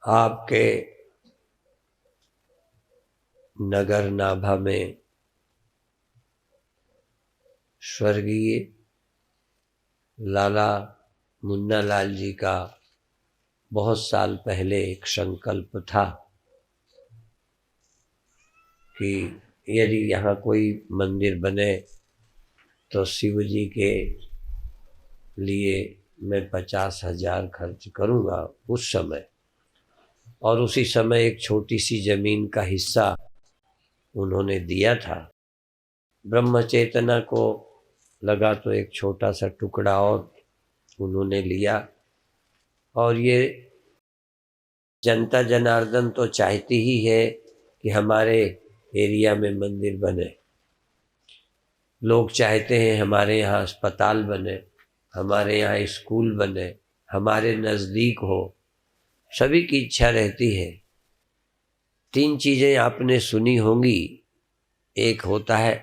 आपके नगर नाभा में स्वर्गीय लाला मुन्ना लाल जी का बहुत साल पहले एक संकल्प था कि यदि यहाँ कोई मंदिर बने तो शिव जी के लिए मैं 50,000 खर्च करूँगा उस समय। और उसी समय एक छोटी सी जमीन का हिस्सा उन्होंने दिया था। ब्रह्म चेतना को लगा तो एक छोटा सा टुकड़ा और उन्होंने लिया। और ये जनता जनार्दन तो चाहती ही है कि हमारे एरिया में मंदिर बने। लोग चाहते हैं हमारे यहाँ अस्पताल बने, हमारे यहाँ स्कूल बने, हमारे नज़दीक हो। सभी की इच्छा रहती है। 3 चीज़ें आपने सुनी होंगी। एक होता है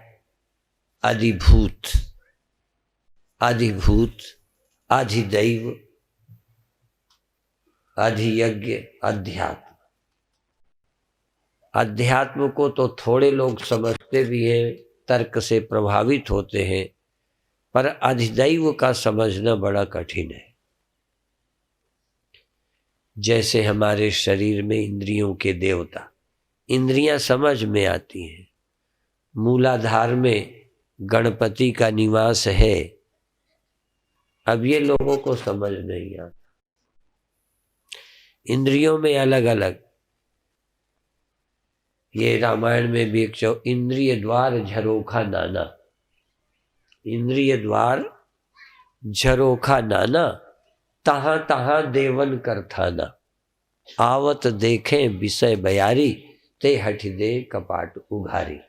अधिभूत, अधिभूत, अधिदैव, अधियज्ञ, अध्यात्म। अध्यात्म को तो थोड़े लोग समझते भी हैं, तर्क से प्रभावित होते हैं, पर अधिदैव का समझना बड़ा कठिन है। जैसे हमारे शरीर में इंद्रियों के देवता, इंद्रियां समझ में आती हैं। मूलाधार में गणपति का निवास है। अब ये लोगों को समझ नहीं आता। इंद्रियों में अलग अलग, ये रामायण में भी एक इंद्रिय द्वार झरोखा नाना, इंद्रिय द्वार झरोखा नाना, तहां तहां देवन करथाना, आवत देखें विषय बयारी, ते हठ दे कपाट उघारी।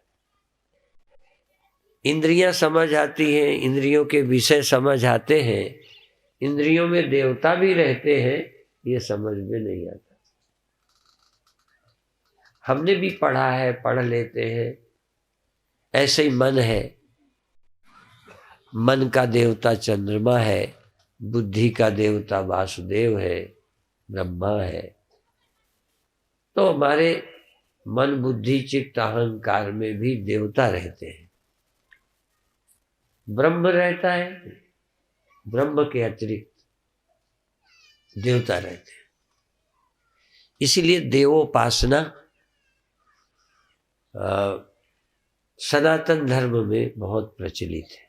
इंद्रियां समझ आती हैं, इंद्रियों के विषय समझ आते हैं, इंद्रियों में देवता भी रहते हैं, ये समझ में नहीं आता। हमने भी पढ़ा है, पढ़ लेते हैं। ऐसे ही मन है, मन का देवता चंद्रमा है, बुद्धि का देवता वासुदेव है, ब्रह्मा है। तो हमारे मन, बुद्धि, चित्त, अहंकार में भी देवता रहते हैं। ब्रह्म रहता है, ब्रह्म के अतिरिक्त देवता रहते हैं। इसीलिए देवोपासना सनातन धर्म में बहुत प्रचलित है।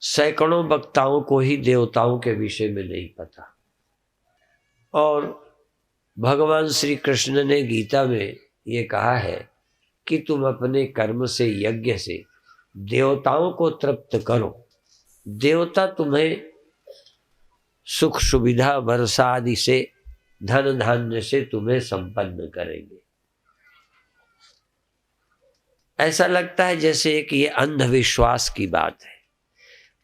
सैकड़ों वक्ताओं को ही देवताओं के विषय में नहीं पता। और भगवान श्री कृष्ण ने गीता में ये कहा है कि तुम अपने कर्म से, यज्ञ से देवताओं को तृप्त करो। देवता तुम्हें सुख सुविधा, वर्षा आदि से, धन धान्य से तुम्हें संपन्न करेंगे। ऐसा लगता है जैसे एक ये अंधविश्वास की बात है,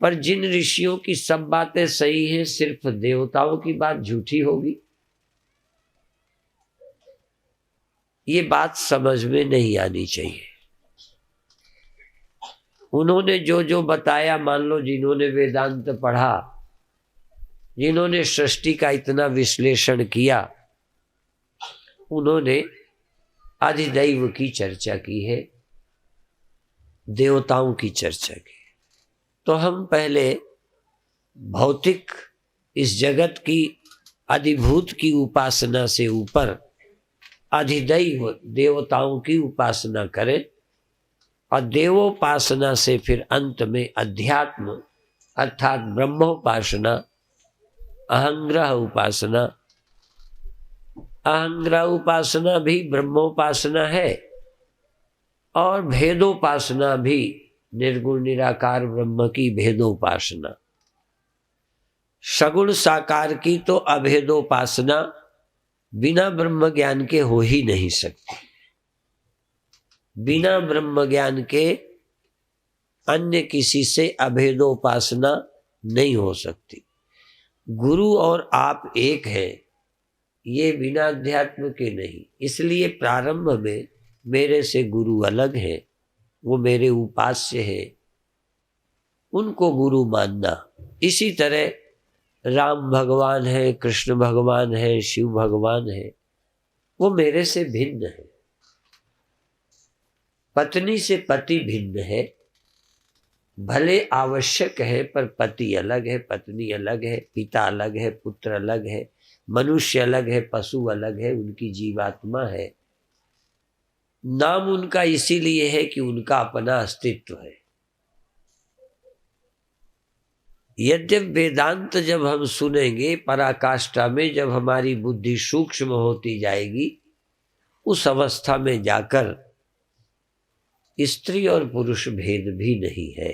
पर जिन ऋषियों की सब बातें सही हैं, सिर्फ देवताओं की बात झूठी होगी, ये बात समझ में नहीं आनी चाहिए। उन्होंने जो जो बताया, मान लो जिन्होंने वेदांत पढ़ा, जिन्होंने सृष्टि का इतना विश्लेषण किया, उन्होंने अधिदैव की चर्चा की है, देवताओं की चर्चा की। तो हम पहले भौतिक इस जगत की अधिभूत की उपासना से ऊपर अधिदैव देवताओं की उपासना करें, और देवोपासना से फिर अंत में अध्यात्म अर्थात ब्रह्मोपासना, अहंग्रह उपासना। अहंग्रह उपासना भी ब्रह्मोपासना है, और भेदोपासना भी, निर्गुण निराकार ब्रह्म की भेदोपासना। सगुण साकार की तो अभेदोपासना बिना ब्रह्म ज्ञान के हो ही नहीं सकती। बिना ब्रह्म ज्ञान के अन्य किसी से अभेदोपासना नहीं हो सकती। गुरु और आप एक हैं, ये बिना अध्यात्म के नहीं। इसलिए प्रारंभ में मेरे से गुरु अलग है, वो मेरे उपास्य है, उनको गुरु मानना। इसी तरह राम भगवान है, कृष्ण भगवान है, शिव भगवान है, वो मेरे से भिन्न है। पत्नी से पति भिन्न है, भले आवश्यक है, पर पति अलग है, पत्नी अलग है, पिता अलग है, पुत्र अलग है, मनुष्य अलग है, पशु अलग है, उनकी जीवात्मा है। नाम उनका इसीलिए है कि उनका अपना अस्तित्व है। यद्यपि वेदांत जब हम सुनेंगे, पराकाष्ठा में जब हमारी बुद्धि सूक्ष्म होती जाएगी, उस अवस्था में जाकर स्त्री और पुरुष भेद भी नहीं है।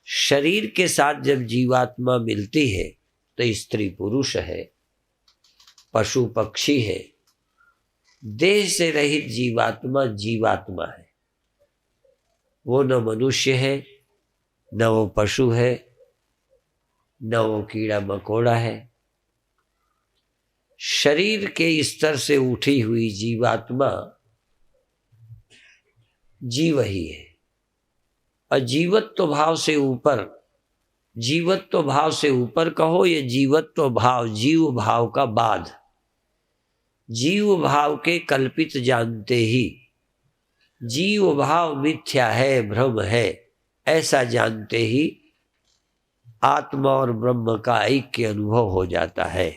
शरीर के साथ जब जीवात्मा मिलती है तो स्त्री पुरुष है, पशु पक्षी है। देह से रहित जीवात्मा जीवात्मा है। वो न मनुष्य है, न वो पशु है, न वो कीड़ा मकोड़ा है। शरीर के स्तर से उठी हुई जीवात्मा जीव ही है। और जीवत्व भाव से ऊपर, जीवत्व भाव से ऊपर कहो, ये जीवत्व भाव जीव भाव का बाद, जीव भाव के कल्पित जानते ही जीव भाव मिथ्या है, भ्रम है, ऐसा जानते ही आत्मा और ब्रह्म का ऐक्य अनुभव हो जाता है।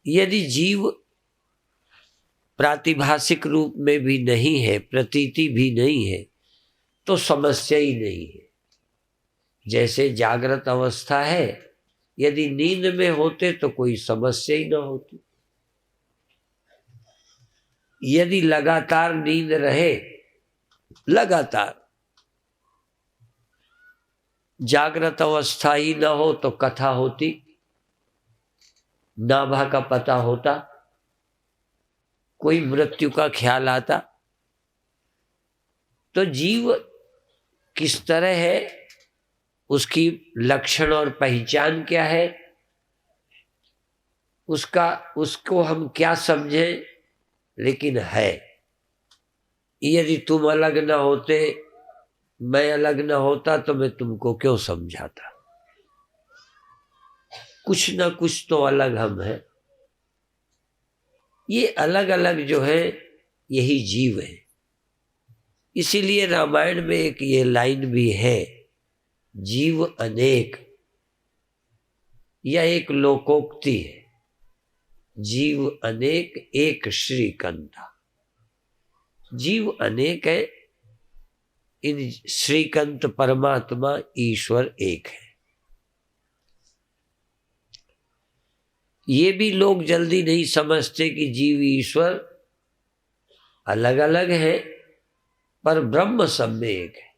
यदि जीव प्रातिभाषिक रूप में भी नहीं है, प्रतीति भी नहीं है, तो समस्या ही नहीं है। जैसे जागृत अवस्था है, यदि नींद में होते तो कोई समस्या ही ना होती। यदि लगातार नींद रहे, लगातार जागृत अवस्था ही ना हो तो कथा होती, नाभा का पता होता, कोई मृत्यु का ख्याल आता। तो जीव किस तरह है, उसकी लक्षण और पहचान क्या है, उसको हम क्या समझें, लेकिन है। यदि तुम अलग ना होते, मैं अलग ना होता, तो मैं तुमको क्यों समझाता। कुछ ना कुछ तो अलग हम हैं। ये अलग अलग जो है, यही जीव है। इसीलिए रामायण में एक ये लाइन भी है, जीव अनेक। यह एक लोकोक्ति है, जीव अनेक एक श्रीकंठ। जीव अनेक है, इन श्रीकंठ परमात्मा ईश्वर एक है। ये भी लोग जल्दी नहीं समझते कि जीव ईश्वर अलग अलग है, पर ब्रह्म सब में एक है।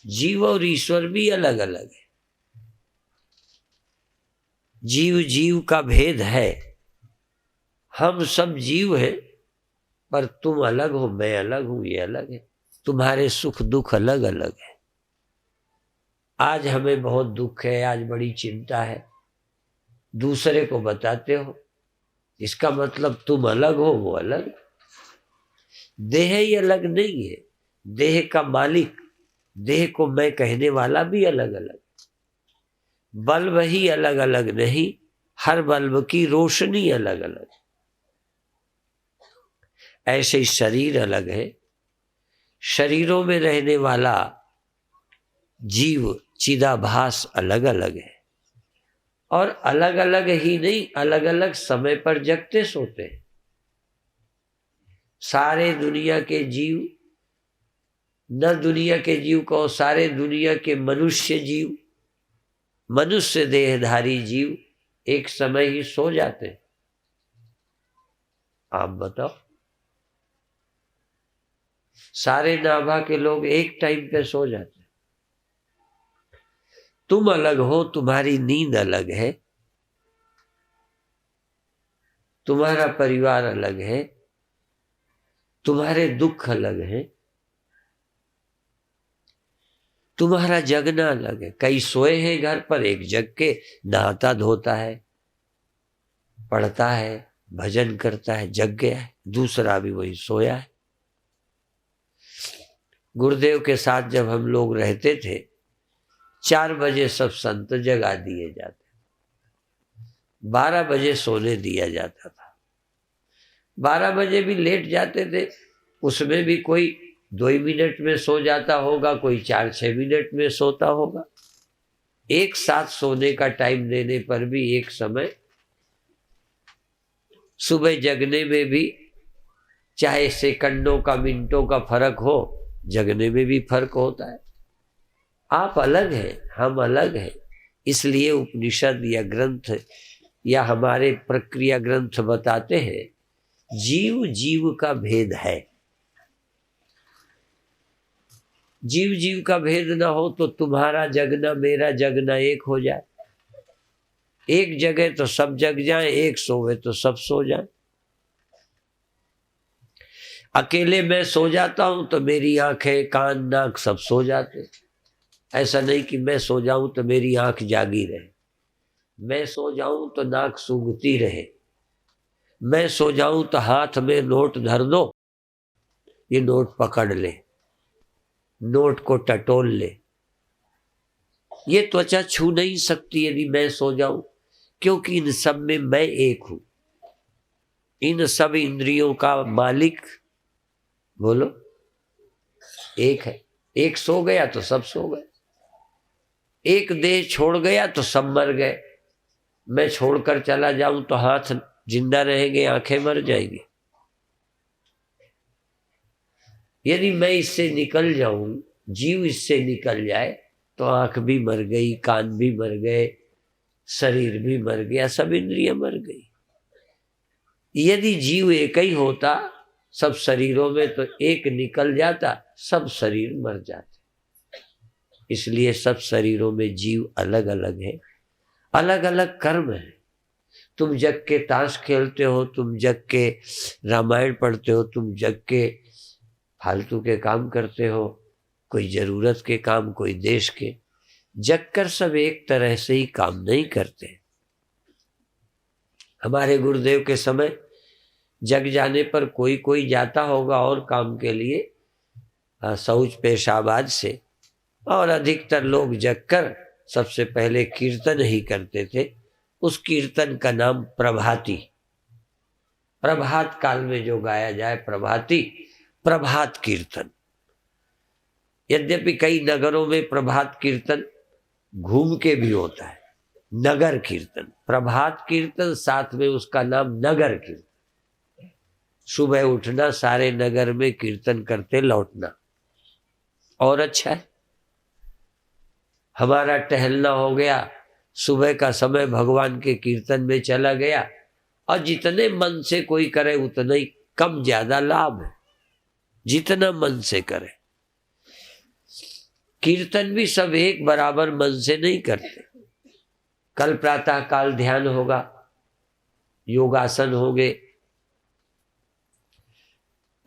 जीव और ईश्वर भी अलग अलग है। जीव जीव का भेद है। हम सब जीव हैं, पर तुम अलग हो, मैं अलग हूं, ये अलग है। तुम्हारे सुख दुख अलग अलग है। आज हमें बहुत दुख है, आज बड़ी चिंता है, दूसरे को बताते हो, इसका मतलब तुम अलग हो, वो अलग। देह ही अलग नहीं है, देह का मालिक, देह को मैं कहने वाला भी अलग अलग। बल्ब ही अलग अलग नहीं, हर बल्ब की रोशनी अलग अलग। ऐसे शरीर अलग है, शरीरों में रहने वाला जीव चिदाभास अलग अलग है। और अलग अलग ही नहीं, अलग अलग समय पर जगते सोते हैं। सारे दुनिया के जीव, न दुनिया के जीव को, सारे दुनिया के मनुष्य जीव, मनुष्य देहधारी जीव एक समय ही सो जाते हैं। आप बताओ, सारे नाभा के लोग एक टाइम पे सो जाते हैं। तुम अलग हो, तुम्हारी नींद अलग है, तुम्हारा परिवार अलग है, तुम्हारे दुख अलग हैं, तुम्हारा जगना अलग है। कई सोए हैं घर पर, एक जग के नहाता धोता है, पढ़ता है, भजन करता है, जग गया है। दूसरा भी वही सोया है। गुरुदेव के साथ जब हम लोग रहते थे, 4 बजे सब संत जगा दिए जाते, 12 बजे सोने दिया जाता था। 12 बजे भी लेट जाते थे, उसमें भी कोई 2 मिनट में सो जाता होगा, कोई 4-6 मिनट में सोता होगा। एक साथ सोने का टाइम देने पर भी एक समय, सुबह जगने में भी चाहे सेकंडों का मिनटों का फर्क हो, जगने में भी फर्क होता है। आप अलग हैं, हम अलग हैं। इसलिए उपनिषद या ग्रंथ या हमारे प्रक्रिया ग्रंथ बताते हैं, जीव जीव का भेद है। जीव जीव का भेद ना हो तो तुम्हारा जगना मेरा जगना एक हो जाए। एक जगह तो सब जग जाए, एक सोवे तो सब सो जाए। अकेले मैं सो जाता हूं तो मेरी आंखें कान नाक सब सो जाते। ऐसा नहीं कि मैं सो जाऊं तो मेरी आंख जागी रहे, मैं सो जाऊं तो नाक सूंघती रहे, मैं सो जाऊं तो हाथ में नोट धर दो, ये नोट पकड़ ले, नोट को टटोल ले। ये त्वचा छू नहीं सकती यदि मैं सो जाऊं, क्योंकि इन सब में मैं एक हूं। इन सब इंद्रियों का मालिक बोलो एक है। एक सो गया तो सब सो गए, एक देह छोड़ गया तो सब मर गए। मैं छोड़कर चला जाऊं तो हाथ जिंदा रहेंगे, आंखें मर जाएंगी। यदि मैं इससे निकल जाऊं, जीव इससे निकल जाए, तो आंख भी मर गई, कान भी मर गए, शरीर भी मर गया, सब इंद्रियां मर गई। यदि जीव एक ही होता सब शरीरों में, तो एक निकल जाता, सब शरीर मर जाते। इसलिए सब शरीरों में जीव अलग अलग है, अलग अलग कर्म है। तुम जग के ताश खेलते हो, तुम जग के रामायण पढ़ते हो, तुम जग के फालतू के काम करते हो, कोई जरूरत के काम, कोई देश के। जग कर सब एक तरह से ही काम नहीं करते। हमारे गुरुदेव के समय जग जाने पर कोई कोई जाता होगा और काम के लिए, शौच पेशाबाज से, और अधिकतर लोग जगकर सबसे पहले कीर्तन ही करते थे। उस कीर्तन का नाम प्रभाती, प्रभात काल में जो गाया जाए प्रभाती, प्रभात कीर्तन। यद्यपि कई नगरों में प्रभात कीर्तन घूम के भी होता है, नगर कीर्तन, प्रभात कीर्तन, साथ में उसका नाम नगर कीर्तन। सुबह उठना, सारे नगर में कीर्तन करते लौटना, और अच्छा है। हमारा टहलना हो गया, सुबह का समय भगवान के कीर्तन में चला गया, और जितने मन से कोई करे उतना ही कम ज्यादा लाभ है, जितना मन से करे। कीर्तन भी सब एक बराबर मन से नहीं करते। कल प्रातः काल ध्यान होगा, योगासन होंगे।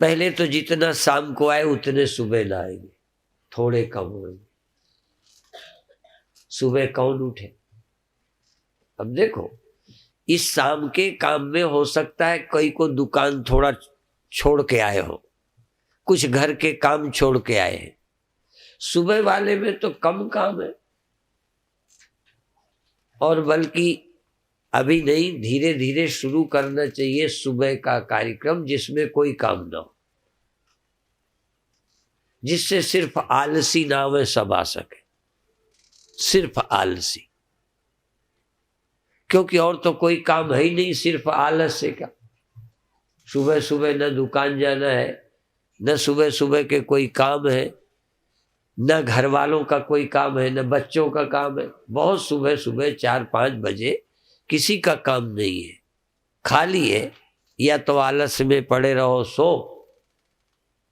पहले तो जितना शाम को आए उतने सुबह ना आएंगे, थोड़े कम होंगे। सुबह कौन उठे? अब देखो, इस शाम के काम में हो सकता है कोई को दुकान थोड़ा छोड़ के आए हो, कुछ घर के काम छोड़ के आए हैं। सुबह वाले में तो कम काम है, और बल्कि अभी नहीं, धीरे धीरे शुरू करना चाहिए सुबह का कार्यक्रम, जिसमें कोई काम ना हो, जिससे सिर्फ आलसी ना में सब आ सके, सिर्फ आलसी। क्योंकि और तो कोई काम है ही नहीं, सिर्फ आलस्य का। सुबह सुबह न दुकान जाना है, न सुबह सुबह के कोई काम है, न घर वालों का कोई काम है, न बच्चों का काम है। बहुत सुबह सुबह 4-5 बजे किसी का काम नहीं है, खाली है। या तो आलस्य में पड़े रहो, सो,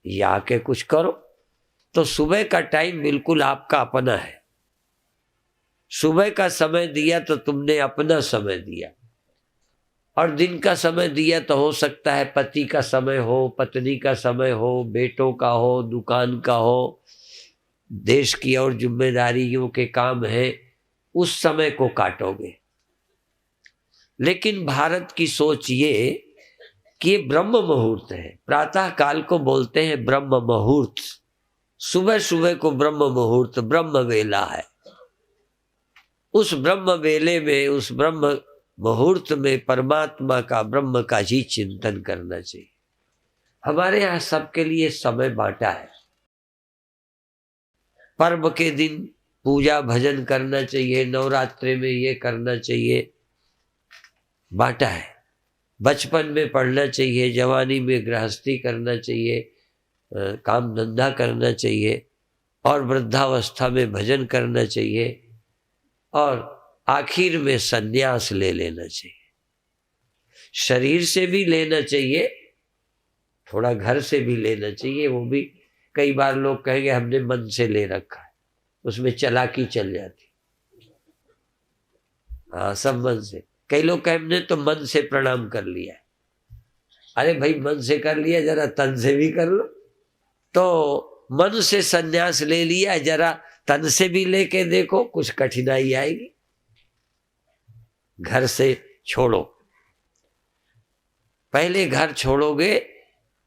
या के कुछ करो। तो सुबह का टाइम बिल्कुल आपका अपना है। सुबह का समय दिया तो तुमने अपना समय दिया, और दिन का समय दिया तो हो सकता है पति का समय हो, पत्नी का समय हो, बेटों का हो, दुकान का हो, देश की और जिम्मेदारियों के काम है, उस समय को काटोगे। लेकिन भारत की सोच ये कि ये ब्रह्म मुहूर्त है, प्रातः काल को बोलते हैं ब्रह्म मुहूर्त। सुबह सुबह को ब्रह्म मुहूर्त ब्रह्म वेला है। उस ब्रह्म वेले में, उस ब्रह्म मुहूर्त में परमात्मा का, ब्रह्म का ही चिंतन करना चाहिए। हमारे यहाँ सबके लिए समय बांटा है। पर्व के दिन पूजा भजन करना चाहिए, नवरात्रि में ये करना चाहिए, बांटा है। बचपन में पढ़ना चाहिए, जवानी में गृहस्थी करना चाहिए, काम धंधा करना चाहिए, और वृद्धावस्था में भजन करना चाहिए, और आखिर में संन्यास ले लेना चाहिए। शरीर से भी लेना चाहिए, थोड़ा घर से भी लेना चाहिए। वो भी कई बार लोग कहेंगे हमने मन से ले रखा है, उसमें चालाकी चल जाती। हाँ, सब मन से। कई लोग कहें हमने तो मन से प्रणाम कर लिया है। अरे भाई, मन से कर लिया, जरा तन से भी कर लो। तो मन से संन्यास ले लिया, जरा तन से भी लेके देखो, कुछ कठिनाई आएगी। घर से छोड़ो, पहले घर छोड़ोगे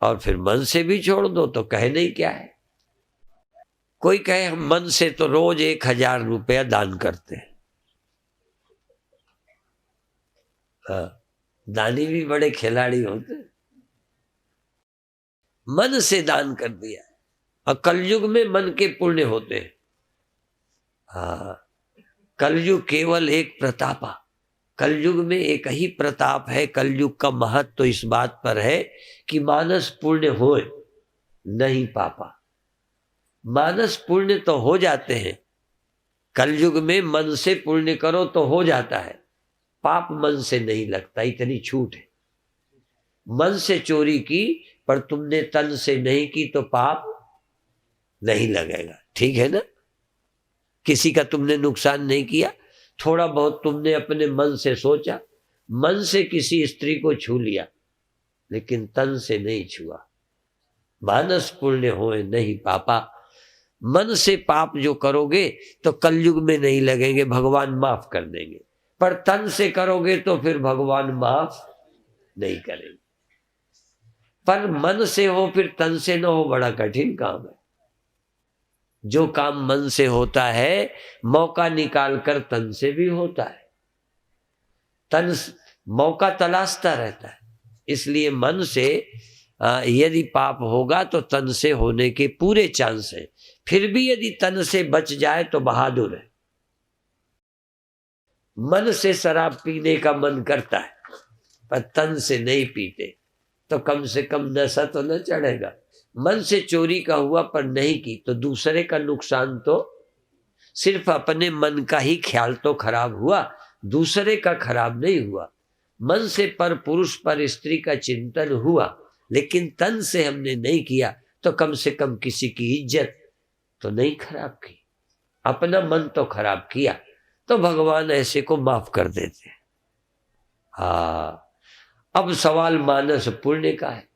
और फिर मन से भी छोड़ दो तो कहने ही क्या है। कोई कहे हम मन से तो रोज 1000 रुपया दान करते हैं। हाँ, दानी भी बड़े खिलाड़ी होते। मन से दान कर दिया, और कलयुग में मन के पुण्य होते हैं। हाँ, कलयुग केवल एक प्रतापा। कलयुग में एक ही प्रताप है। कलयुग का महत्व तो इस बात पर है कि मानस पुण्य होए नहीं पापा। मानस पुण्य तो हो जाते हैं कलयुग में, मन से पुण्य करो तो हो जाता है, पाप मन से नहीं लगता, इतनी छूट है। मन से चोरी की पर तुमने तन से नहीं की तो पाप नहीं लगेगा, ठीक है ना। किसी का तुमने नुकसान नहीं किया, थोड़ा बहुत तुमने अपने मन से सोचा, मन से किसी स्त्री को छू लिया लेकिन तन से नहीं छुआ। मानस पुण्य होए नहीं पापा। मन से पाप जो करोगे तो कलयुग में नहीं लगेंगे, भगवान माफ कर देंगे। पर तन से करोगे तो फिर भगवान माफ नहीं करेंगे। पर मन से हो फिर तन से न हो, बड़ा कठिन काम है। जो काम मन से होता है मौका निकाल कर तन से भी होता है। तन मौका तलाशता रहता है, इसलिए मन से यदि पाप होगा तो तन से होने के पूरे चांस है। फिर भी यदि तन से बच जाए तो बहादुर है। मन से शराब पीने का मन करता है पर तन से नहीं पीते तो कम से कम नशा तो न चढ़ेगा। मन से चोरी का हुआ पर नहीं की तो दूसरे का नुकसान तो, सिर्फ अपने मन का ही ख्याल तो खराब हुआ, दूसरे का खराब नहीं हुआ। मन से पर पुरुष पर स्त्री का चिंतन हुआ लेकिन तन से हमने नहीं किया तो कम से कम किसी की इज्जत तो नहीं खराब की, अपना मन तो खराब किया, तो भगवान ऐसे को माफ कर देते हैं। हाँ, अब सवाल मानस पुण्य का है।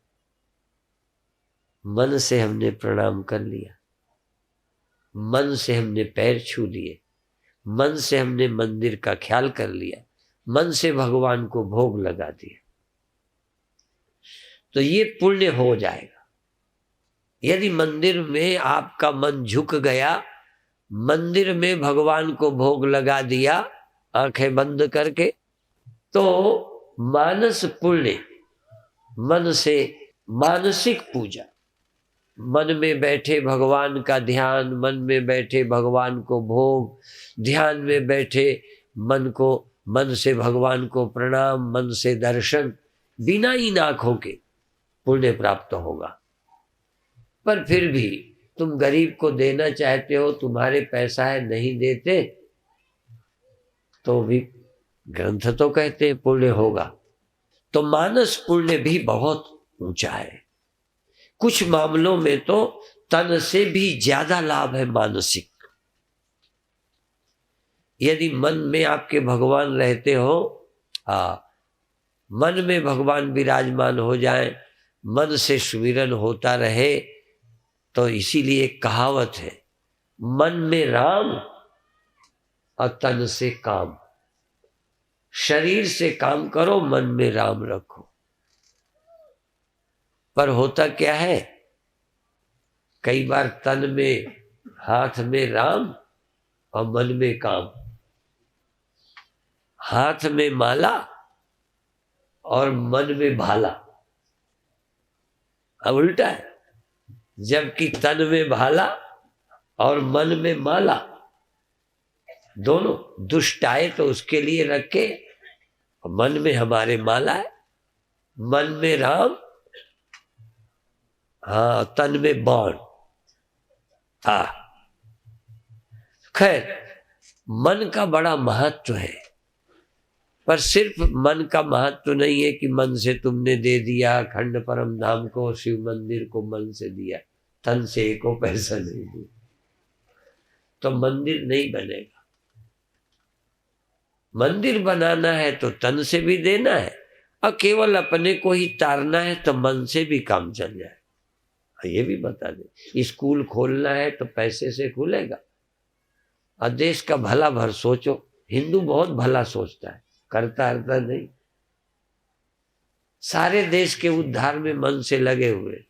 मन से हमने प्रणाम कर लिया, मन से हमने पैर छू लिए, मन से हमने मंदिर का ख्याल कर लिया, मन से भगवान को भोग लगा दिया, तो ये पुण्य हो जाएगा। यदि मंदिर में आपका मन झुक गया, मंदिर में भगवान को भोग लगा दिया आंखें बंद करके, तो मानस पुण्य, मन से मानसिक पूजा, मन में बैठे भगवान का ध्यान, मन में बैठे भगवान को भोग, ध्यान में बैठे मन से भगवान को प्रणाम, मन से दर्शन, बिना इन आंखों के पुण्य प्राप्त होगा। पर फिर भी तुम गरीब को देना चाहते हो, तुम्हारे पैसा है नहीं देते, तो भी ग्रंथ तो कहते हैं पुण्य होगा। तो मानस पुण्य भी बहुत ऊंचा है। कुछ मामलों में तो तन से भी ज्यादा लाभ है मानसिक। यदि मन में आपके भगवान रहते हो, मन में भगवान विराजमान हो जाए, मन से सुमिरन होता रहे, तो इसीलिए एक कहावत है, मन में राम और तन से काम। शरीर से काम करो, मन में राम रखो। पर होता क्या है, कई बार तन में, हाथ में राम और मन में काम, हाथ में माला और मन में भाला। अब उल्टा है, जबकि तन में भाला और मन में माला, दोनों दुष्ट आए तो उसके लिए रखे, मन में हमारे माला है, मन में राम, हाँ तन में बाण। हाँ खैर, मन का बड़ा महत्व है, पर सिर्फ मन का महत्व नहीं है कि मन से तुमने दे दिया खंड परम धाम को, शिव मंदिर को मन से दिया, तन से एको पैसा नहीं दिया तो मंदिर नहीं बनेगा। मंदिर बनाना है तो तन से भी देना है, और केवल अपने को ही तारना है तो मन से भी काम चल जाए। ये भी बता दे, स्कूल खोलना है तो पैसे से खुलेगा। और देश का भला भर सोचो, हिंदू बहुत भला सोचता है, करता नहीं। सारे देश के उद्धार में मन से लगे हुए,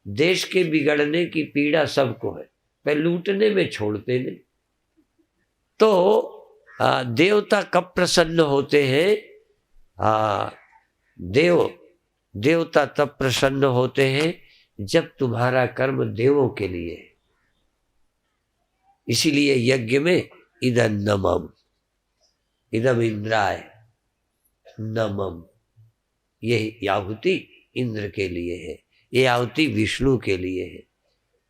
देश के बिगड़ने की पीड़ा सबको है, पर लूटने में छोड़ते नहीं। तो देवता कब प्रसन्न होते हैं? देवता तब प्रसन्न होते हैं जब तुम्हारा कर्म देवों के लिए है। इसीलिए यज्ञ में इदं नमम, इदम इंद्राय नमम, ये आहुति इंद्र के लिए है, ये आहुति विष्णु के लिए है,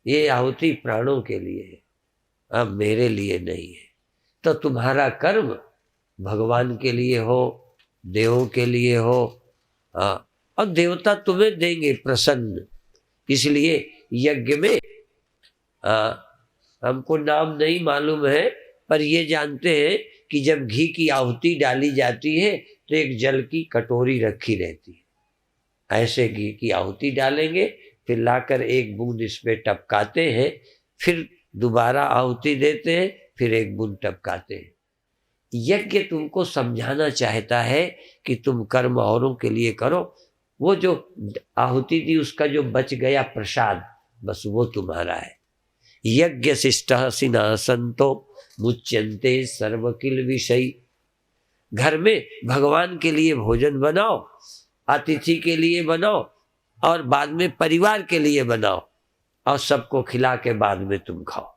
ये आहुति प्राणों के लिए है, अब मेरे लिए नहीं है। तो तुम्हारा कर्म भगवान के लिए हो, देवों के लिए हो, और देवता तुम्हें देंगे प्रसन्न। इसलिए यज्ञ में हमको नाम नहीं मालूम है, पर ये जानते हैं कि जब घी की आहुति डाली जाती है तो एक जल की कटोरी रखी रहती है, ऐसे घी की आहुति डालेंगे, फिर लाकर एक बूंद इस पे टपकाते हैं, फिर दोबारा आहुति देते हैं, फिर एक बूंद टपकाते हैं। यज्ञ तुमको समझाना चाहता है कि तुम कर्म औरों के लिए करो, वो जो आहुति दी उसका जो बच गया प्रसाद, बस वो तुम्हारा है। यज्ञ शिष्टः सिनासन्तो मुच्यन्ते सर्व किल विषय। घर में भगवान के लिए भोजन बनाओ, अतिथि के लिए बनाओ, और बाद में परिवार के लिए बनाओ, और सबको खिला के बाद में तुम खाओ।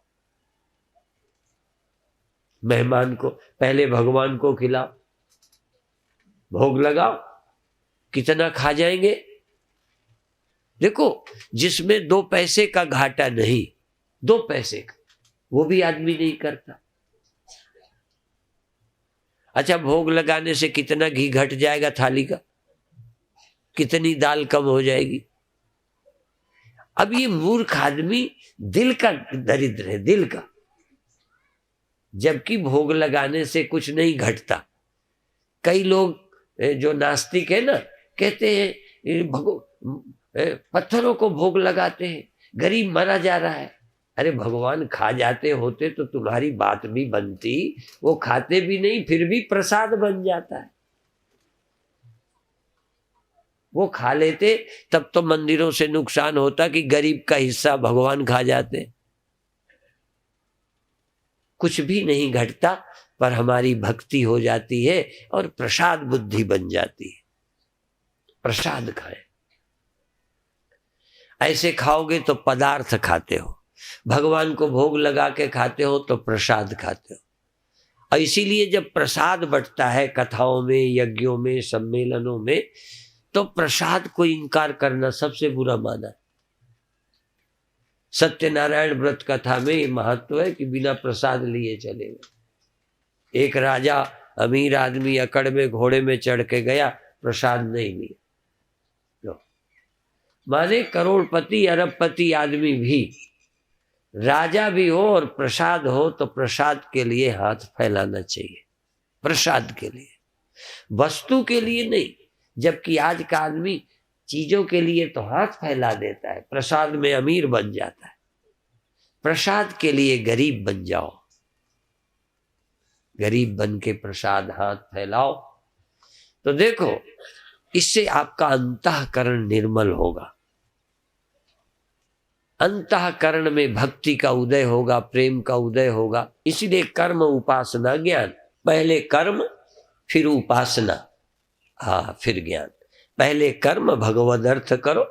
मेहमान को पहले भगवान को खिलाओ, भोग लगाओ, कितना खा जाएंगे? देखो, जिसमें 2 पैसे का घाटा नहीं, 2 पैसे का, वो भी आदमी नहीं करता। अच्छा, भोग लगाने से कितना घी घट जाएगा थाली का, कितनी दाल कम हो जाएगी। अब ये मूर्ख आदमी दिल का दरिद्र है, दिल का, जबकि भोग लगाने से कुछ नहीं घटता। कई लोग जो नास्तिक है ना, कहते हैं पत्थरों को भोग लगाते हैं, गरीब मरा जा रहा है। अरे भगवान खा जाते होते तो तुम्हारी बात भी बनती, वो खाते भी नहीं फिर भी प्रसाद बन जाता है। वो खा लेते तब तो मंदिरों से नुकसान होता कि गरीब का हिस्सा भगवान खा जाते। कुछ भी नहीं घटता, पर हमारी भक्ति हो जाती है और प्रसाद बुद्धि बन जाती है। प्रसाद खाएं, ऐसे खाओगे तो पदार्थ खाते हो, भगवान को भोग लगा के खाते हो तो प्रसाद खाते हो। और इसीलिए जब प्रसाद बंटता है कथाओं में, यज्ञों में, सम्मेलनों में, तो प्रसाद को इनकार करना सबसे बुरा माना है। सत्यनारायण व्रत कथा में ये महत्व है कि बिना प्रसाद लिए चले गए। एक राजा, अमीर आदमी, अकड़ में घोड़े में चढ़ के गया, प्रसाद नहीं लिया। माने करोड़पति अरबपति आदमी भी, राजा भी हो और प्रसाद हो तो प्रसाद के लिए हाथ फैलाना चाहिए, प्रसाद के लिए, वस्तु के लिए नहीं। जबकि आज का आदमी चीजों के लिए तो हाथ फैला देता है, प्रसाद में अमीर बन जाता है। प्रसाद के लिए गरीब बन जाओ, गरीब बन के प्रसाद हाथ फैलाओ, तो देखो इससे आपका अंतःकरण निर्मल होगा। अंतःकरण में भक्ति का उदय होगा, प्रेम का उदय होगा। इसीलिए कर्म उपासना ज्ञान, पहले कर्म फिर उपासना, हाँ फिर ज्ञान। पहले कर्म भगवद अर्थ करो,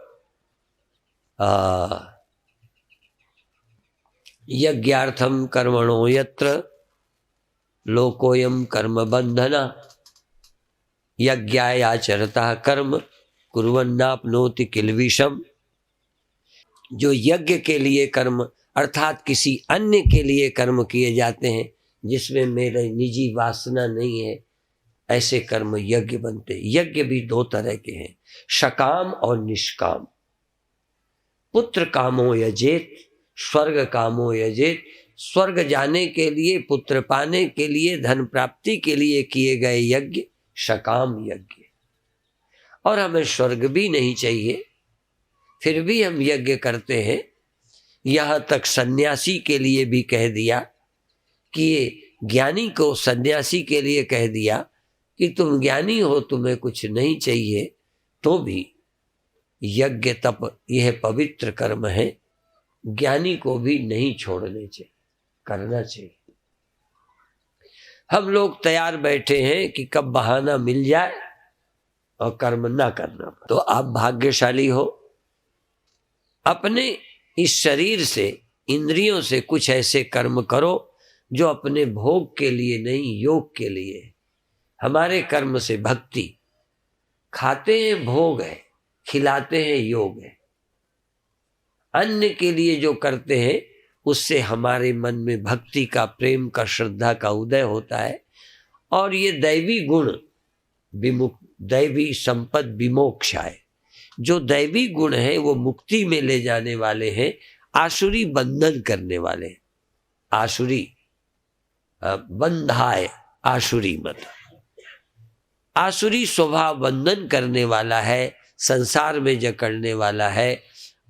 यज्ञार्थम कर्मणो यत्र लोकोयम कर्म बंधना, यज्ञाय आचरता कर्म कुर्वन्नाप्नोति किल्बिषम। जो यज्ञ के लिए कर्म अर्थात किसी अन्य के लिए कर्म किए जाते हैं जिसमें मेरे निजी वासना नहीं है, ऐसे कर्म यज्ञ बनते। यज्ञ भी दो तरह के हैं, सकाम और निष्काम। पुत्र कामो यजेत, स्वर्ग कामो यजेत। स्वर्ग जाने के लिए, पुत्र पाने के लिए, धन प्राप्ति के लिए किए गए यज्ञ सकाम यज्ञ। और हमें स्वर्ग भी नहीं चाहिए, फिर भी हम यज्ञ करते हैं। यहाँ तक सन्यासी के लिए भी कह दिया कि ये ज्ञानी को सन्यासी के लिए कह दिया कि तुम ज्ञानी हो, तुम्हें कुछ नहीं चाहिए, तो भी यज्ञ तप यह पवित्र कर्म है, ज्ञानी को भी नहीं छोड़ने चाहिए, करना चाहिए। हम लोग तैयार बैठे हैं कि कब बहाना मिल जाए और कर्म ना करना। तो आप भाग्यशाली हो, अपने इस शरीर से, इंद्रियों से कुछ ऐसे कर्म करो जो अपने भोग के लिए नहीं, योग के लिए। हमारे कर्म से भक्ति, खाते हैं भोग है, खिलाते हैं योग है। अन्य के लिए जो करते हैं उससे हमारे मन में भक्ति का, प्रेम का, श्रद्धा का उदय होता है। और ये दैवी गुण दैवी संपद विमोक्षाय, जो दैवी गुण है वो मुक्ति में ले जाने वाले हैं, आसुरी बंधन करने वाले हैं। आसुरी बंधाय, आसुरी मत, आसुरी स्वभाव बंधन करने वाला है, संसार में जकड़ने वाला है।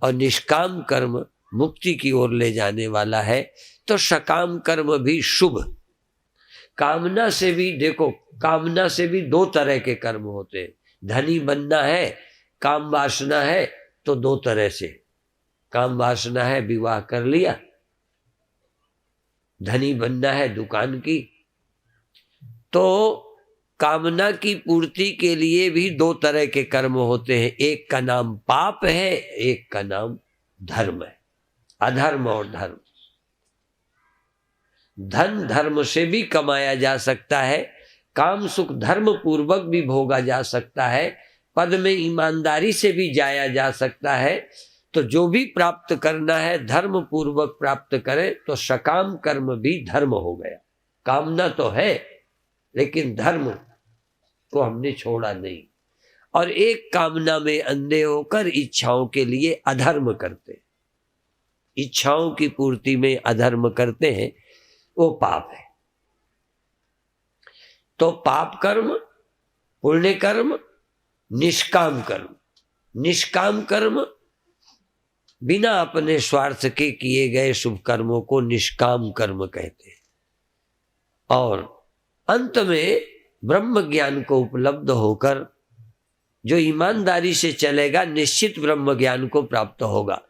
और निष्काम कर्म मुक्ति की ओर ले जाने वाला है। तो सकाम कर्म भी शुभ। कामना से भी देखो, कामना से भी दो तरह के कर्म होते हैं। धनी बनना है, काम वासना है, तो दो तरह से। काम वासना है, विवाह कर लिया। धनी बनना है, दुकान की। तो कामना की पूर्ति के लिए भी दो तरह के कर्म होते हैं। एक का नाम पाप है, एक का नाम धर्म है। अधर्म और धर्म। धन धर्म से भी कमाया जा सकता है, काम सुख धर्म पूर्वक भी भोगा जा सकता है, पद में ईमानदारी से भी जाया जा सकता है। तो जो भी प्राप्त करना है धर्म पूर्वक प्राप्त करें, तो सकाम कर्म भी धर्म हो गया। कामना तो है लेकिन धर्म को हमने छोड़ा नहीं। और एक कामना में अंधे होकर इच्छाओं के लिए अधर्म करते, इच्छाओं की पूर्ति में अधर्म करते हैं, वो पाप है। तो पाप कर्म, पुण्य कर्म, निष्काम कर्म। निष्काम कर्म बिना अपने स्वार्थ के किए गए शुभ कर्मों को निष्काम कर्म कहते हैं। और अंत में ब्रह्म ज्ञान को उपलब्ध होकर जो ईमानदारी से चलेगा, निश्चित ब्रह्म ज्ञान को प्राप्त होगा।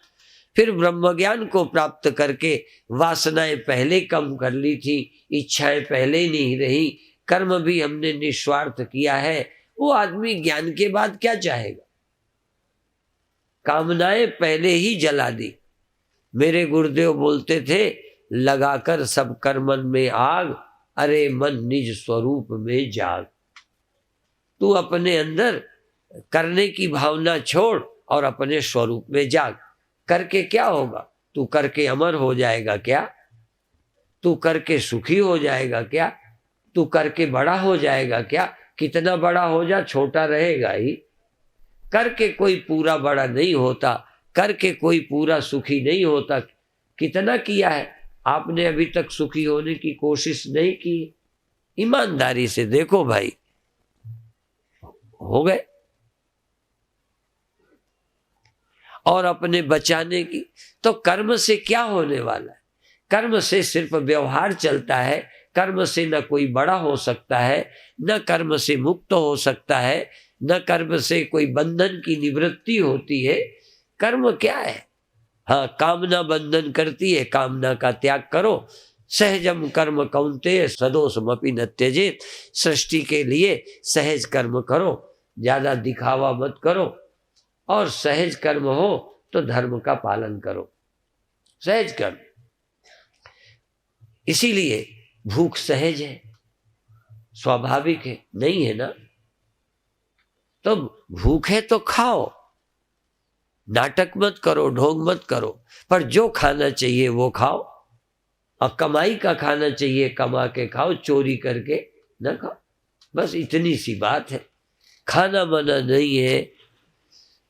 फिर ब्रह्म ज्ञान को प्राप्त करके वासनाएं पहले कम कर ली थी, इच्छाएं पहले ही नहीं रही, कर्म भी हमने निस्वार्थ किया है, वो आदमी ज्ञान के बाद क्या चाहेगा? कामनाएं पहले ही जला दी। मेरे गुरुदेव बोलते थे, लगाकर सब कर्मन में आग, अरे मन निज स्वरूप में जाग। तू अपने अंदर करने की भावना छोड़ और अपने स्वरूप में जाग। करके क्या होगा? तू करके अमर हो जाएगा क्या? तू करके सुखी हो जाएगा क्या? तू करके बड़ा हो जाएगा क्या? कितना बड़ा हो जा, छोटा रहेगा ही। करके कोई पूरा बड़ा नहीं होता, करके कोई पूरा सुखी नहीं होता। कितना किया है आपने अभी तक? सुखी होने की कोशिश नहीं की। ईमानदारी से देखो भाई, हो गए। और अपने बचाने की, तो कर्म से क्या होने वाला है? कर्म से सिर्फ व्यवहार चलता है। कर्म से न कोई बड़ा हो सकता है, न कर्म से मुक्त हो सकता है, न कर्म से कोई बंधन की निवृत्ति होती है। कर्म क्या है? हाँ, कामना बंधन करती है, कामना का त्याग करो। सहजम कर्म कौन्तेय सदोषमपि न त्यजेत। सृष्टि के लिए सहज कर्म करो, ज्यादा दिखावा मत करो, और सहज कर्म हो तो धर्म का पालन करो, सहज कर्म। इसीलिए भूख सहज है, स्वाभाविक है, नहीं है ना? तो भूख है तो खाओ, नाटक मत करो, ढोंग मत करो, पर जो खाना चाहिए वो खाओ। और कमाई का खाना चाहिए, कमा के खाओ, चोरी करके न खाओ। बस इतनी सी बात है। खाना मना नहीं है,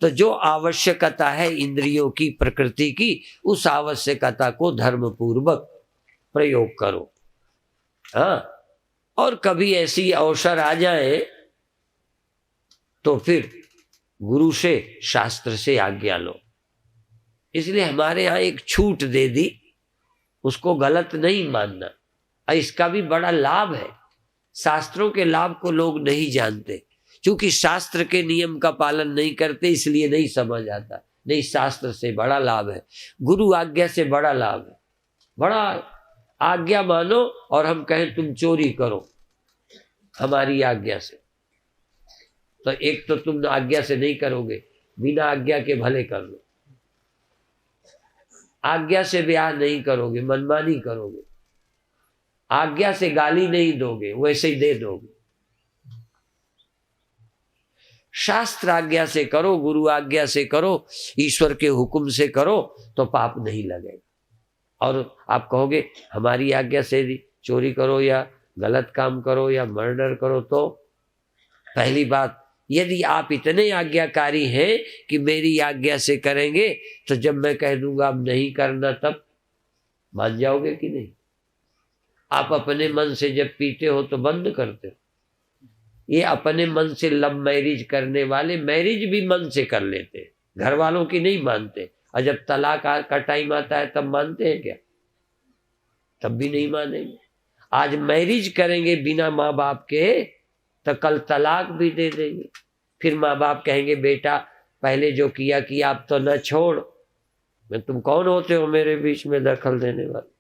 तो जो आवश्यकता है इंद्रियों की, प्रकृति की, उस आवश्यकता को धर्म पूर्वक प्रयोग करो। हाँ, और कभी ऐसी अवसर आ जाए तो फिर गुरु से, शास्त्र से आज्ञा लो। इसलिए हमारे यहाँ एक छूट दे दी, उसको गलत नहीं मानना। और इसका भी बड़ा लाभ है। शास्त्रों के लाभ को लोग नहीं जानते, क्योंकि शास्त्र के नियम का पालन नहीं करते, इसलिए नहीं समझ आता। नहीं, शास्त्र से बड़ा लाभ है, गुरु आज्ञा से बड़ा लाभ है। बड़ा आज्ञा मानो और हम कहें तुम चोरी करो हमारी आज्ञा से, तो एक तो तुम आज्ञा से नहीं करोगे, बिना आज्ञा के भले कर लो। आज्ञा से ब्याह नहीं करोगे, मनमानी करोगे। आज्ञा से गाली नहीं दोगे, वैसे ही दे दोगे। शास्त्र आज्ञा से करो, गुरु आज्ञा से करो, ईश्वर के हुक्म से करो, तो पाप नहीं लगेगा। और आप कहोगे हमारी आज्ञा से चोरी करो या गलत काम करो या मर्डर करो, तो पहली बात, यदि आप इतने आज्ञाकारी हैं कि मेरी आज्ञा से करेंगे, तो जब मैं कह दूंगा अब नहीं करना, तब मान जाओगे कि नहीं? आप अपने मन से जब पीते हो तो बंद करते हो। ये अपने मन से लव मैरिज करने वाले मैरिज भी मन से कर लेते हैं, घर वालों की नहीं मानते। और जब तलाक का टाइम आता है तब मानते हैं क्या? तब भी नहीं मानेंगे। आज मैरिज करेंगे बिना माँ बाप के, तो कल तलाक भी दे देंगे। फिर माँ बाप कहेंगे बेटा पहले जो किया किया, अब तो न छोड़। मैं, तुम कौन होते हो मेरे बीच में दखल देने वाले?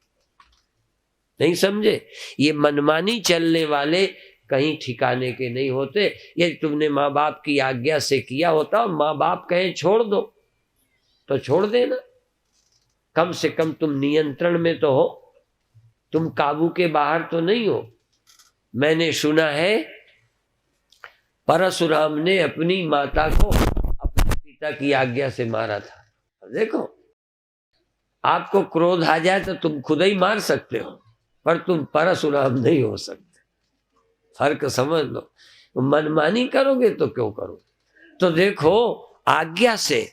नहीं समझे? ये मनमानी चलने वाले कहीं ठिकाने के नहीं होते। यदि तुमने माँ बाप की आज्ञा से किया होता और माँ बाप कहें छोड़ दो, तो छोड़ देना। कम से कम तुम नियंत्रण में तो हो, तुम काबू के बाहर तो नहीं हो। मैंने सुना है परशुराम ने अपनी माता को अपने पिता की आज्ञा से मारा था। देखो, आपको क्रोध आ जाए तो तुम खुद ही मार सकते हो, पर तुम परशुराम नहीं हो सकते। फर्क समझ लो। मनमानी करोगे तो क्यों करो? तो देखो, आज्ञा से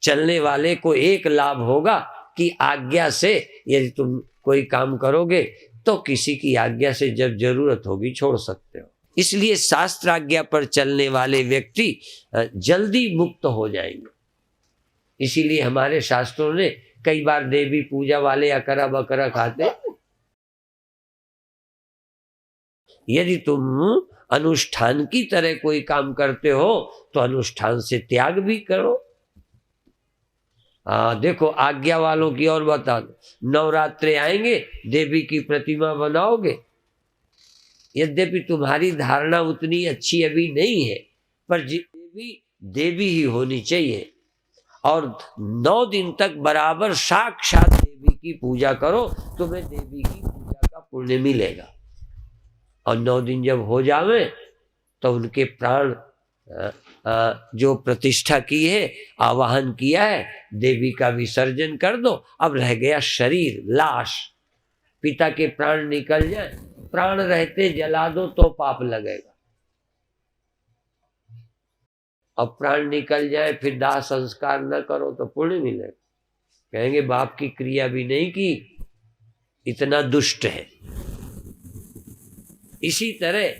चलने वाले को एक लाभ होगा कि आज्ञा से यदि तुम कोई काम करोगे तो किसी की आज्ञा से जब जरूरत होगी छोड़ सकते हो। इसलिए शास्त्र आज्ञा पर चलने वाले व्यक्ति जल्दी मुक्त हो जाएंगे। इसीलिए हमारे शास्त्रों ने कई बार देवी पूजा वाले अकरा बकरा खाते। यदि तुम अनुष्ठान की तरह कोई काम करते हो तो अनुष्ठान से त्याग भी करो। देखो, आज्ञा वालों की और बता दो, नवरात्रे आएंगे, देवी की प्रतिमा बनाओगे। यद्यपि तुम्हारी धारणा उतनी अच्छी अभी नहीं है, पर देवी देवी ही होनी चाहिए। और 9 दिन तक बराबर साक्षात देवी की पूजा करो, तुम्हें देवी की पूजा का पुण्य मिलेगा। और 9 दिन जब हो जावे तो उनके प्राण जो प्रतिष्ठा की है, आवाहन किया है, देवी का विसर्जन कर दो। अब रह गया शरीर, लाश। पिता के प्राण निकल जाए, प्राण रहते जला दो तो पाप लगेगा, अब प्राण निकल जाए फिर दाह संस्कार न करो तो पुण्य मिलेगा। कहेंगे बाप की क्रिया भी नहीं की, इतना दुष्ट है। इसी तरह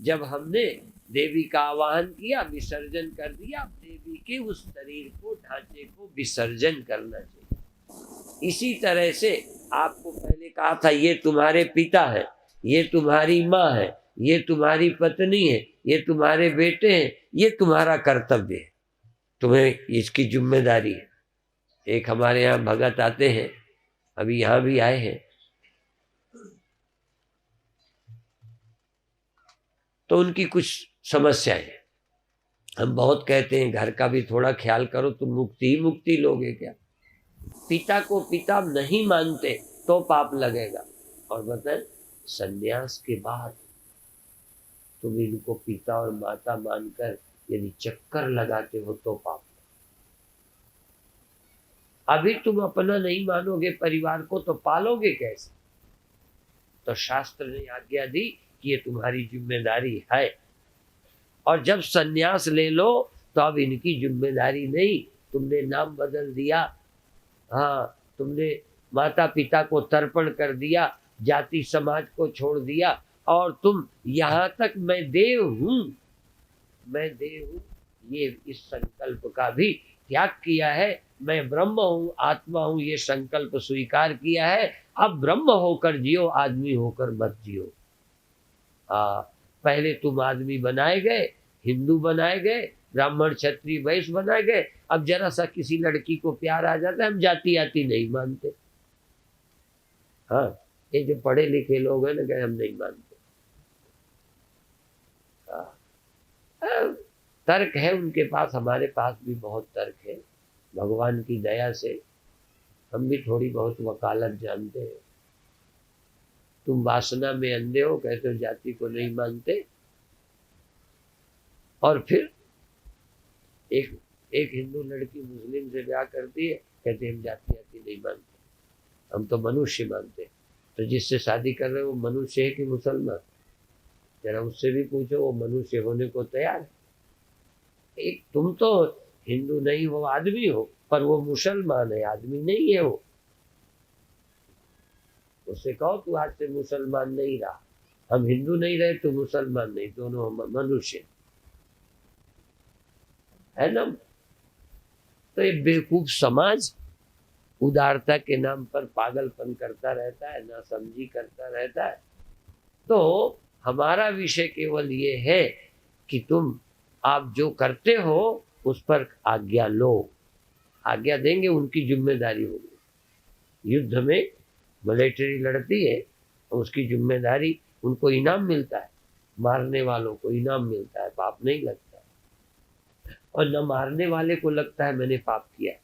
जब हमने देवी का आवाहन किया, विसर्जन कर दिया, देवी के उस शरीर को, ढांचे को विसर्जन करना चाहिए। इसी तरह से आपको पहले कहा था ये तुम्हारे पिता है, ये तुम्हारी माँ है, ये तुम्हारी पत्नी है, ये तुम्हारे बेटे हैं, ये तुम्हारा कर्तव्य है, तुम्हें इसकी जिम्मेदारी है। एक हमारे यहाँ भगत आते हैं, अभी यहाँ भी आए हैं, तो उनकी कुछ समस्याएं हैं। हम बहुत कहते हैं घर का भी थोड़ा ख्याल करो, तुम मुक्ति ही मुक्ति लोगे क्या? पिता को पिता नहीं मानते तो पाप लगेगा, और बताएं संन्यास के बाद तुम इनको पिता और माता मानकर यदि चक्कर लगाते हो तो पाप। अभी तुम अपना नहीं मानोगे परिवार को तो पालोगे कैसे? तो शास्त्र ने आज्ञा दी कि ये तुम्हारी जिम्मेदारी है, और जब सन्यास ले लो तो अब इनकी जिम्मेदारी नहीं, तुमने नाम बदल दिया, हाँ तुमने माता पिता को तर्पण कर दिया, जाति समाज को छोड़ दिया, और तुम यहाँ तक मैं देव हूँ, मैं देव हूँ, ये इस संकल्प का भी त्याग किया है। मैं ब्रह्म हूँ, आत्मा हूँ, ये संकल्प स्वीकार किया है। अब ब्रह्म होकर जियो, आदमी होकर मत जियो। पहले तुम आदमी बनाए गए, हिंदू बनाए गए, ब्राह्मण क्षत्रिय वैश्य बनाए गए, अब जरा सा किसी लड़की को प्यार आ जाता है, हम जाति आती नहीं मानते। हाँ, ये जो पढ़े लिखे लोग हैं ना, कहे हम नहीं मानते। तर्क है उनके पास, हमारे पास भी बहुत तर्क है। भगवान की दया से हम भी थोड़ी बहुत वकालत जानते हैं। तुम वासना में अंधे हो, कहते हो जाति को नहीं मानते, और फिर एक हिंदू लड़की मुस्लिम से ब्याह करती है, कहते हम जाति आती नहीं मानते, हम तो मनुष्य मानते। तो जिससे शादी कर रहे हो वो मनुष्य है कि मुसलमान? जरा उससे भी पूछो, वो मनुष्य होने को तैयार है। एक तुम तो हिंदू नहीं हो, आदमी हो, पर वो मुसलमान है, आदमी नहीं है। वो उससे कहो तू आज से मुसलमान नहीं रहा, हम हिंदू नहीं रहे तो मुसलमान नहीं, दोनों हम मनुष्य है ना। तो ये बेवकूफ समाज उदारता के नाम पर पागलपन करता रहता है, ना समझी करता रहता है। तो हमारा विषय केवल ये है कि तुम आप जो करते हो उस पर आज्ञा लो, आज्ञा देंगे उनकी जिम्मेदारी होगी। युद्ध में मिलिट्री लड़ती है, उसकी जिम्मेदारी, उनको इनाम मिलता है, मारने वालों को इनाम मिलता है, पाप नहीं लगता है। और न मारने वाले को लगता है मैंने पाप किया है।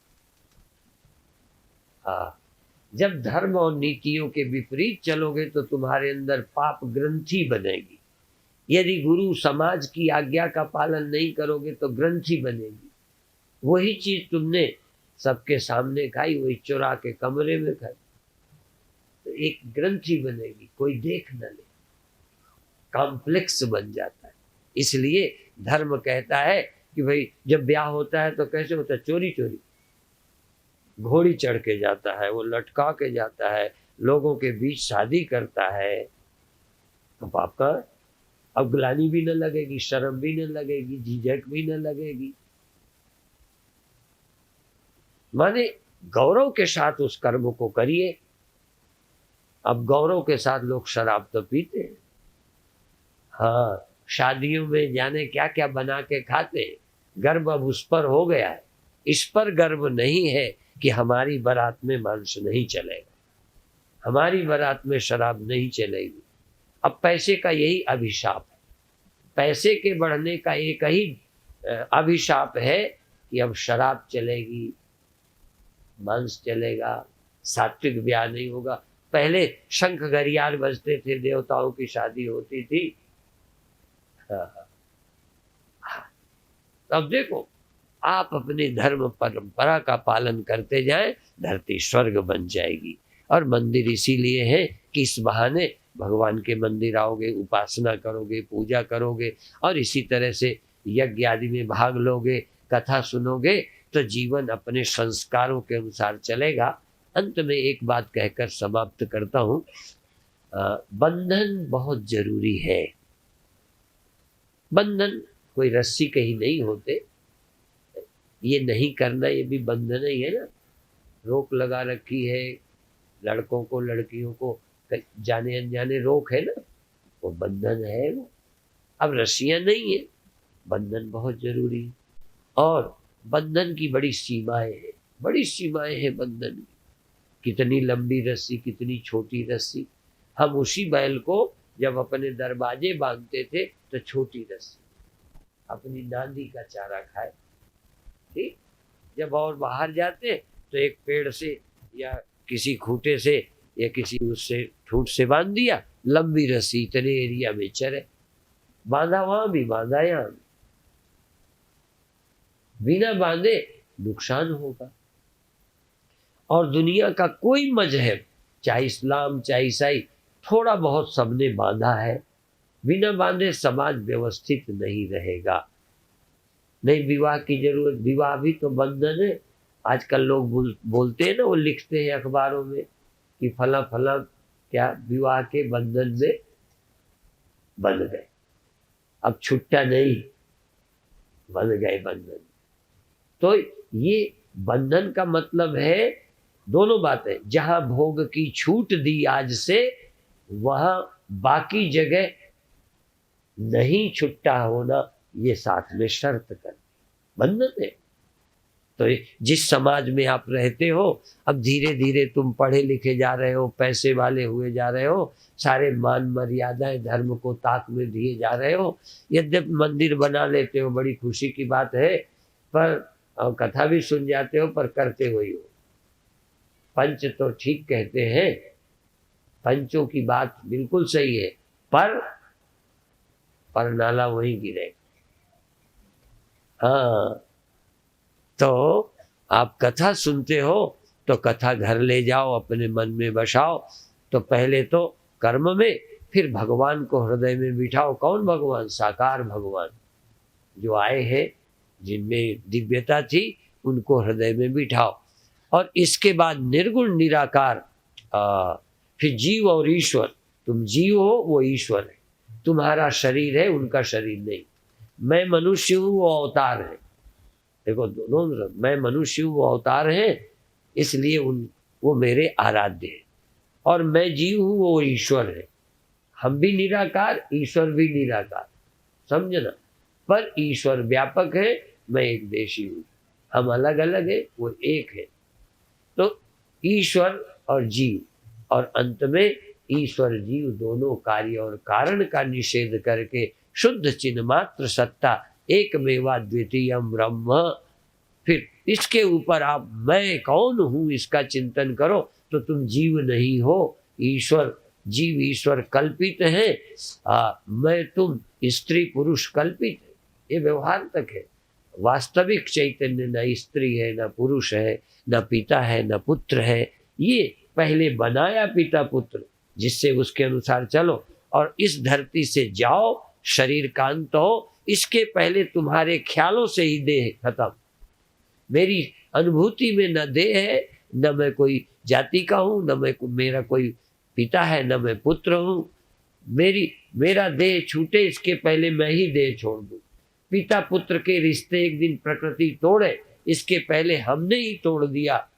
हाँ, जब धर्म और नीतियों के विपरीत चलोगे तो तुम्हारे अंदर पाप ग्रंथि बनेगी। यदि गुरु समाज की आज्ञा का पालन नहीं करोगे तो ग्रंथि बनेगी। वही चीज तुमने सबके सामने खाई, वही चुरा के कमरे में खाई, तो एक ग्रंथि बनेगी, कोई देख न ले, कॉम्प्लेक्स बन जाता है। इसलिए धर्म कहता है कि भाई जब ब्याह होता है तो कैसे होता है? चोरी चोरी, घोड़ी चढ़ के जाता है, वो लटका के जाता है, लोगों के बीच शादी करता है। तो पाप का अब ग्लानि भी न लगेगी, शर्म भी न लगेगी, झिझक भी न लगेगी, माने गौरव के साथ उस कर्म को करिए। अब गौरव के साथ लोग शराब तो पीते हैं, हाँ, शादियों में जाने क्या क्या बना के खाते हैं। गर्व अब उस पर हो गया है, इस पर गर्व नहीं है कि हमारी बारात में मांस नहीं चलेगा, हमारी बारात में शराब नहीं चलेगी। अब पैसे का यही अभिशाप है, पैसे के बढ़ने का एक ही अभिशाप है कि अब शराब चलेगी, मांस चलेगा, सात्विक ब्याह नहीं होगा। पहले शंख घरियाल बजते थे, देवताओं की शादी होती थी। अब देखो, आप अपने धर्म परंपरा का पालन करते जाएं, धरती स्वर्ग बन जाएगी। और मंदिर इसीलिए है कि इस बहाने भगवान के मंदिर आओगे, उपासना करोगे, पूजा करोगे, और इसी तरह से यज्ञ आदि में भाग लोगे, कथा सुनोगे, तो जीवन अपने संस्कारों के अनुसार चलेगा। अंत में एक बात कहकर समाप्त करता हूँ, बंधन बहुत जरूरी है। बंधन कोई रस्सी कहीं नहीं होते, ये नहीं करना ये भी बंधन ही है ना। रोक लगा रखी है लड़कों को, लड़कियों को जाने अनजाने रोक है ना, वो बंधन है वो। अब रस्सियां नहीं है, बंधन बहुत जरूरी है। और बंधन की बड़ी सीमाएं हैं। बड़ी सीमाएं हैं बंधन की, कितनी लंबी रस्सी, कितनी छोटी रस्सी। हम उसी बैल को जब अपने दरवाजे बांधते थे तो छोटी रस्सी, अपनी नांदी का चारा खाए, ठीक। जब और बाहर जाते तो एक पेड़ से या किसी खूंटे से या किसी उससे ठूंठ से बांध दिया, लंबी रस्सी, इतने एरिया में चरे, बांधा वहां भी, बांधा यहाँ भी। बिना बांधे नुकसान होगा। और दुनिया का कोई मजहब, चाहे इस्लाम चाहे ईसाई, थोड़ा बहुत सबने बांधा है। बिना बांधे समाज व्यवस्थित नहीं रहेगा। नहीं, विवाह की जरूरत, विवाह भी तो बंधन है। आजकल लोग बोलते हैं ना, वो लिखते हैं अखबारों में कि फला फला क्या विवाह के बंधन में बंध गए, अब छुट्टा नहीं, बंध गए बंधन। तो ये बंधन का मतलब है दोनों बातें। जहां भोग की छूट दी आज से, वहां बाकी जगह नहीं छुट्टा होना, ये साथ में शर्त कर बंधन है। तो जिस समाज में आप रहते हो, अब धीरे धीरे तुम पढ़े लिखे जा रहे हो, पैसे वाले हुए जा रहे हो, सारे मान मर्यादाएं धर्म को ताक में दिए जा रहे हो। यद्यपि मंदिर बना लेते हो, बड़ी खुशी की बात है, पर कथा भी सुन जाते हो, पर करते वही हो। पंच तो ठीक कहते हैं, पंचों की बात बिल्कुल सही है, पर नाला वहीं गिरे। हाँ, तो आप कथा सुनते हो तो कथा घर ले जाओ, अपने मन में बसाओ। तो पहले तो कर्म में, फिर भगवान को हृदय में बिठाओ। कौन भगवान? साकार भगवान जो आए हैं, जिनमें दिव्यता थी, उनको हृदय में बिठाओ। और इसके बाद निर्गुण निराकार, फिर जीव और ईश्वर। तुम जीव हो, वो ईश्वर है। तुम्हारा शरीर है, उनका शरीर नहीं। मैं मनुष्य हूँ, वो अवतार है। देखो दोनों, मैं मनुष्य हूँ, वो अवतार है, इसलिए वो मेरे आराध्य है। और मैं जीव हूँ, वो ईश्वर है। हम भी निराकार, ईश्वर भी निराकार, समझना। पर ईश्वर व्यापक है, मैं एक देशी हूँ। हम अलग अलग है, वो एक है। तो ईश्वर और जीव, और अंत में ईश्वर जीव दोनों कार्य और कारण का निषेध करके शुद्ध चिन्ह मात्र सत्ता एकमेवा द्वितीयम ब्रह्म। फिर इसके ऊपर आप मैं कौन हूं इसका चिंतन करो, तो तुम जीव नहीं हो, ईश्वर। जीव ईश्वर कल्पित है, मैं तुम स्त्री पुरुष कल्पित है। ये व्यवहार तक है। वास्तविक चैतन्य न स्त्री है, न पुरुष है, न पिता है, न पुत्र है। ये पहले बनाया पिता पुत्र, जिससे उसके अनुसार चलो और इस धरती से जाओ, शरीर का अंत हो। इसके पहले तुम्हारे ख्यालों से ही देह खत्म। मेरी अनुभूति में न देह है, न मैं कोई जाति का हूँ, न मेरा कोई पिता है, न मैं पुत्र हूँ। मेरा देह छूटे इसके पहले मैं ही देह छोड़ दूँ। पिता पुत्र के रिश्ते एक दिन प्रकृति तोड़े, इसके पहले हमने ही तोड़ दिया।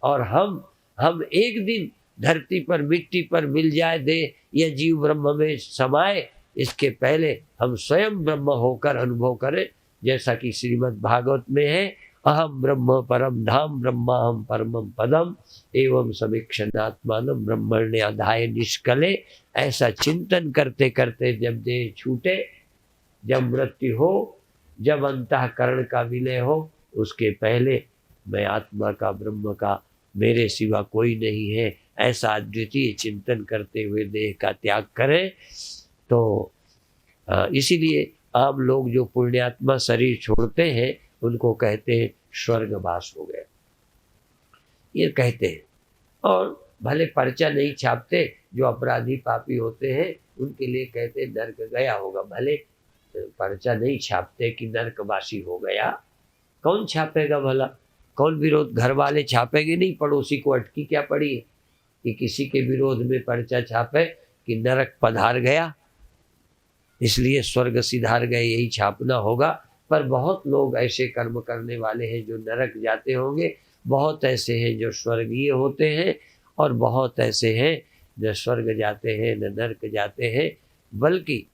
और हम एक दिन धरती पर, मिट्टी पर मिल जाए देह, या जीव ब्रह्म में समाये, इसके पहले हम स्वयं ब्रह्म होकर अनुभव करें। जैसा कि श्रीमद् भागवत में है, अहम ब्रह्म परम धाम ब्रह्माहम परमम पदम एवं समीक्षणात्मानं ब्रह्मण्याधाय निष्कले। ऐसा चिंतन करते करते जब देह छूटे, जब मृत्यु हो, जब अंतःकरण का विलय हो, उसके पहले मैं आत्मा का, ब्रह्म का, मेरे सिवा कोई नहीं है, ऐसा अद्वितीय चिंतन करते हुए देह का त्याग करें। तो इसीलिए आम लोग जो पुण्यात्मा शरीर छोड़ते हैं, उनको कहते हैं स्वर्गवास हो गया, ये कहते हैं। और भले पर्चा नहीं छापते, जो अपराधी पापी होते हैं उनके लिए कहते नर्क गया होगा। भले पर्चा नहीं छापते कि नर्कवासी हो गया, कौन छापेगा भला? कौन विरोध? घर वाले छापेंगे नहीं, पड़ोसी को अटकी क्या पड़ी है कि किसी के विरोध में पर्चा छापे कि नरक पधार गया, इसलिए स्वर्ग सिधार गए, यही छापना होगा। पर बहुत लोग ऐसे कर्म करने वाले हैं जो नरक जाते होंगे, बहुत ऐसे हैं जो स्वर्गीय होते हैं, और बहुत ऐसे हैं न स्वर्ग जाते हैं न नरक जाते हैं, बल्कि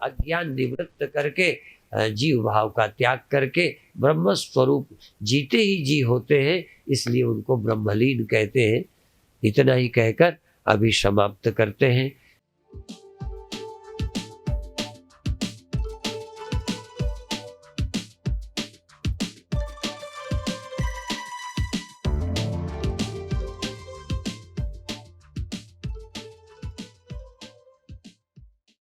अज्ञान निवृत्त करके जीव भाव का त्याग करके ब्रह्म स्वरूप जीते ही जी होते हैं, इसलिए उनको ब्रह्मलीन कहते हैं। इतना ही कहकर अभी समाप्त करते हैं।